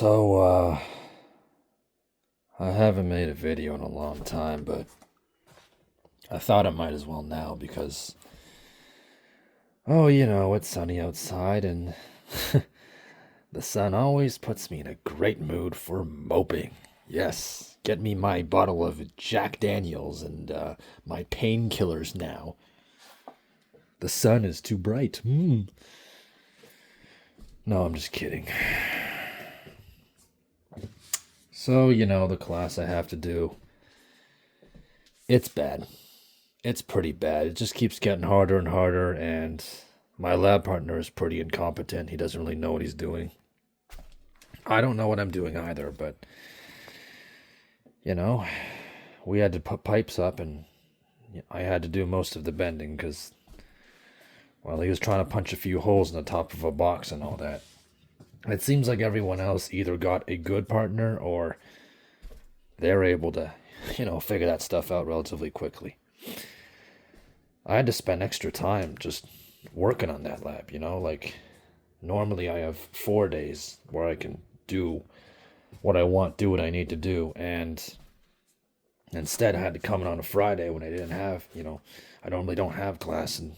So, I haven't made a video in a long time, but I thought I might as well now because, it's sunny outside and the sun always puts me in a great mood for moping. Yes, get me my bottle of Jack Daniels and my painkillers now. The sun is too bright. No, I'm just kidding. So, the class I have to do, it's bad. It's pretty bad. It just keeps getting harder and harder, and my lab partner is pretty incompetent. He doesn't really know what he's doing. I don't know what I'm doing either, but, you know, we had to put pipes up, and I had to do most of the bending because, well, he was trying to punch a few holes in the top of a box and all that. It seems like everyone else either got a good partner or they're able to, figure that stuff out relatively quickly. I had to spend extra time just working on that lab, like normally I have 4 days where I can do what I want, do what I need to do, and instead I had to come in on a Friday when I didn't have, I normally don't have class and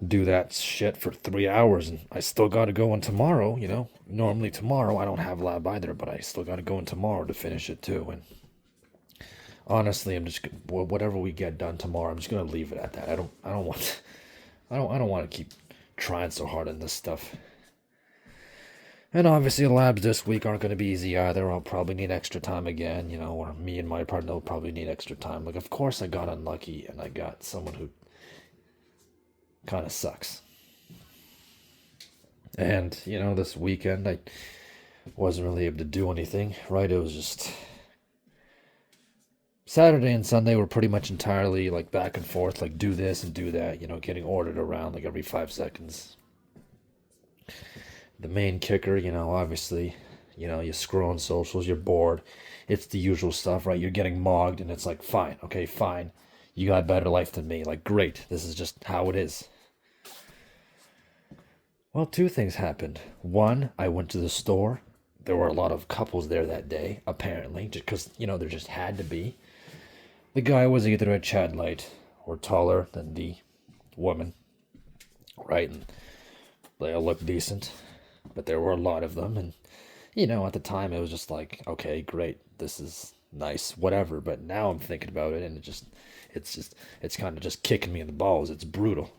do that shit for 3 hours, and I still got to go in tomorrow, normally tomorrow I don't have lab either, but I still got to go in tomorrow to finish it too. And honestly, I'm just whatever we get done tomorrow, I'm just gonna leave it at that. I don't want I don't want to keep trying so hard on this stuff. And obviously, the labs this week aren't going to be easy either. I'll probably need extra time again, or me and my partner will probably need extra time. Like, of course, I got unlucky and I got someone who kind of sucks. And, this weekend I wasn't really able to do anything, right? It was just Saturday and Sunday were pretty much entirely like back and forth, like do this and do that, getting ordered around like every 5 seconds. The main kicker, obviously, you scroll on socials, you're bored. It's the usual stuff, right? You're getting mogged, and it's like, fine, okay, fine. You got a better life than me. Like, great. This is just how it is. Well, two things happened. One, I went to the store. There were a lot of couples there that day, apparently, just because, there just had to be. The guy was either a Chad Light or taller than the woman, right? And they all looked decent, but there were a lot of them. And, at the time it was just like, okay, great, this is nice, whatever. But now I'm thinking about it and it's kind of just kicking me in the balls. It's brutal.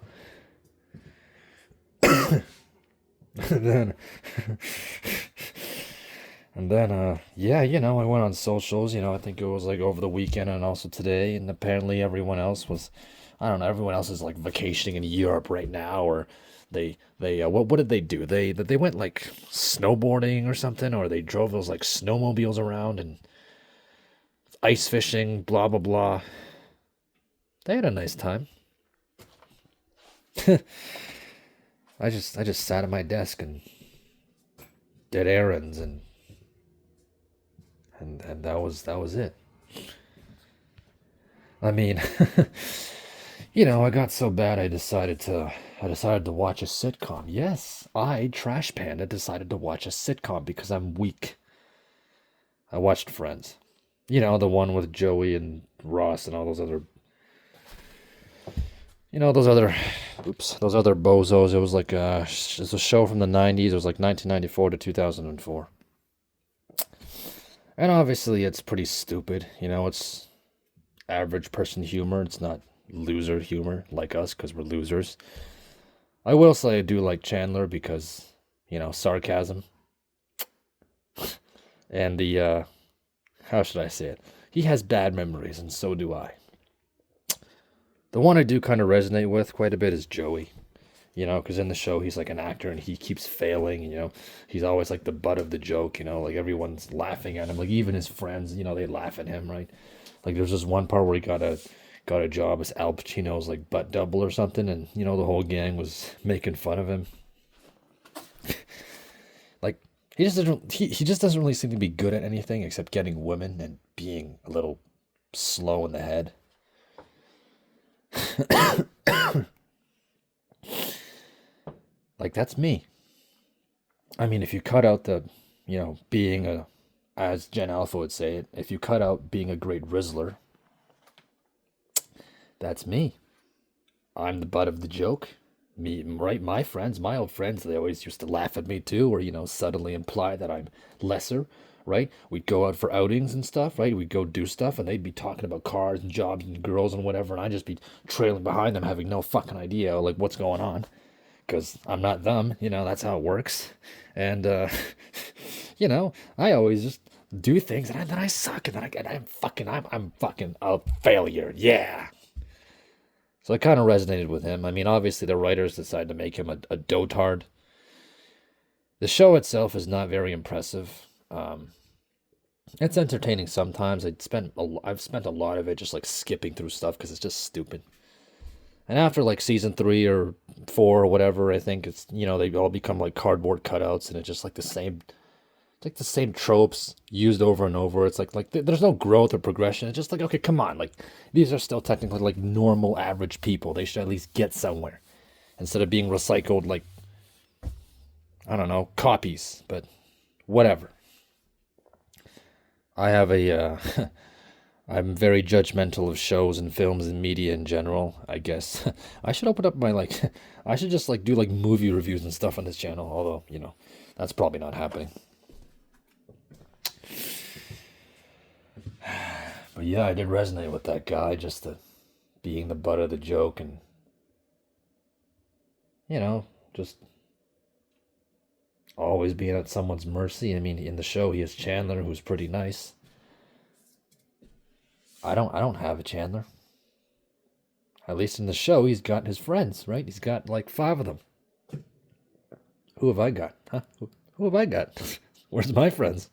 and then yeah, I went on socials, I think it was like over the weekend and also today, and apparently everyone else was, I don't know, everyone else is like vacationing in Europe right now, or they what did they do? They went like snowboarding or something, or they drove those like snowmobiles around and ice fishing, blah blah blah. They had a nice time. I just sat at my desk and did errands and that was it. I mean, I got so bad I decided to watch a sitcom. Yes, I, Trash Panda, decided to watch a sitcom because I'm weak. I watched Friends. The one with Joey and Ross and all those other those other those other bozos. It was like it's a show from the 90s. It was like 1994 to 2004. And obviously it's pretty stupid. It's average person humor. It's not loser humor like us because we're losers. I will say I do like Chandler because, sarcasm. And how should I say it? He has bad memories, and so do I. The one I do kind of resonate with quite a bit is Joey. Because in the show he's like an actor and he keeps failing. He's always like the butt of the joke. Like everyone's laughing at him. Like even his friends, they laugh at him, right? Like there's this one part where he got a job as Al Pacino's like butt double or something, and the whole gang was making fun of him. Like he just doesn't really seem to be good at anything except getting women and being a little slow in the head. Like that's me. I mean, if you cut out being as Gen Alpha would say it, if you cut out being a great Rizzler, that's me. I'm the butt of the joke. Me, right? My friends, my old friends, they always used to laugh at me too, or, subtly imply that I'm lesser, right? We'd go out for outings and stuff, right? We'd go do stuff, and they'd be talking about cars and jobs and girls and whatever, and I'd just be trailing behind them, having no fucking idea, like, what's going on. Because I'm not them, that's how it works. And, I always just do things, and then I suck, and then I'm fucking a failure, yeah. So I kind of resonated with him. I mean, obviously the writers decided to make him a dotard. The show itself is not very impressive. It's entertaining sometimes. I've spent a lot of it just like skipping through stuff because it's just stupid. And after like season 3 or 4 or whatever, I think it's they all become like cardboard cutouts, and it's just like the same. It's like the same tropes used over and over. It's like there's no growth or progression. It's just like, okay, come on, like these are still technically like normal average people. They should at least get somewhere instead of being recycled like, I don't know, copies. But whatever. I have I'm very judgmental of shows and films and media in general, I guess. I should open up my I should just like do like movie reviews and stuff on this channel, although, that's probably not happening. But yeah, I did resonate with that guy, just being the butt of the joke, and just always being at someone's mercy. I mean, in the show he has Chandler, who's pretty nice. I don't have a Chandler. At least in the show, he's got his friends, right? He's got like 5 of them. Who have I got? Huh? Who have I got? Where's my friends?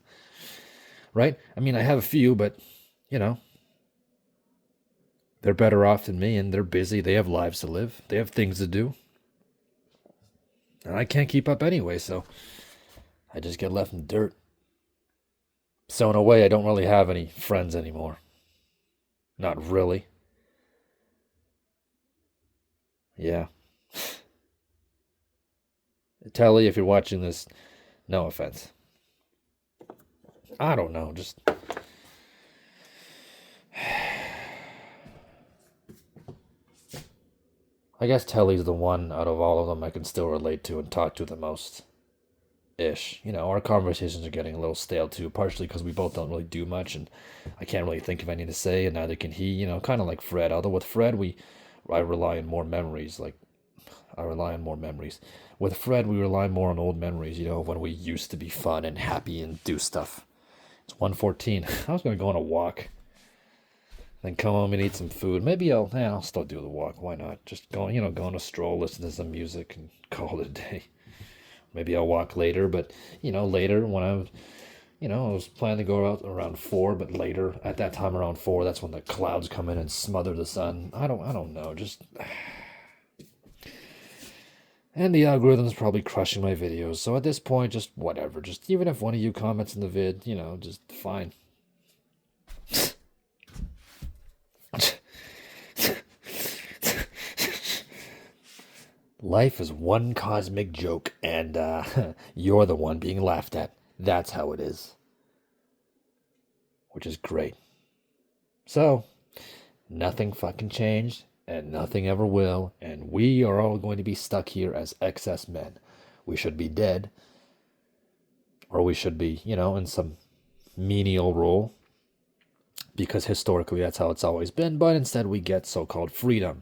Right? I mean, I have a few, but, they're better off than me, and they're busy. They have lives to live. They have things to do. And I can't keep up anyway, so I just get left in the dirt. So in a way, I don't really have any friends anymore. Not really. Yeah. Telly, if you're watching this, no offense. I don't know, just... I guess Telly's the one out of all of them I can still relate to and talk to the most. Ish. Our conversations are getting a little stale too, partially because we both don't really do much, and I can't really think of anything to say, and neither can he, kind of like Fred. Although with Fred, I rely on more memories, With Fred, we rely more on old memories, when we used to be fun and happy and do stuff. It's 1:14. I was going to go on a walk. Then come home and eat some food. Maybe I'll still do the walk. Why not? Just go on a stroll, listen to some music, and call it a day. Maybe I'll walk later, but, later when I was planning to go out around 4, but later, at that time around 4, that's when the clouds come in and smother the sun. I don't know, just... And the algorithm's probably crushing my videos, so at this point, just whatever. Just even if one of you comments in the vid, just fine. Life is one cosmic joke, and you're the one being laughed at. That's how it is. Which is great. So, nothing fucking changed, and nothing ever will, and we are all going to be stuck here as excess men. We should be dead, or we should be, in some menial role, because historically that's how it's always been, but instead we get so-called freedom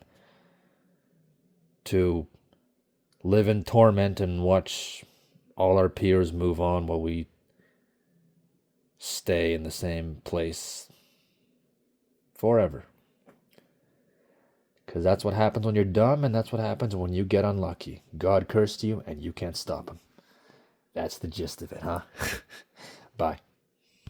to live in torment and watch all our peers move on while we stay in the same place forever. Because that's what happens when you're dumb, and that's what happens when you get unlucky. God cursed you, and you can't stop him. That's the gist of it, huh? Bye.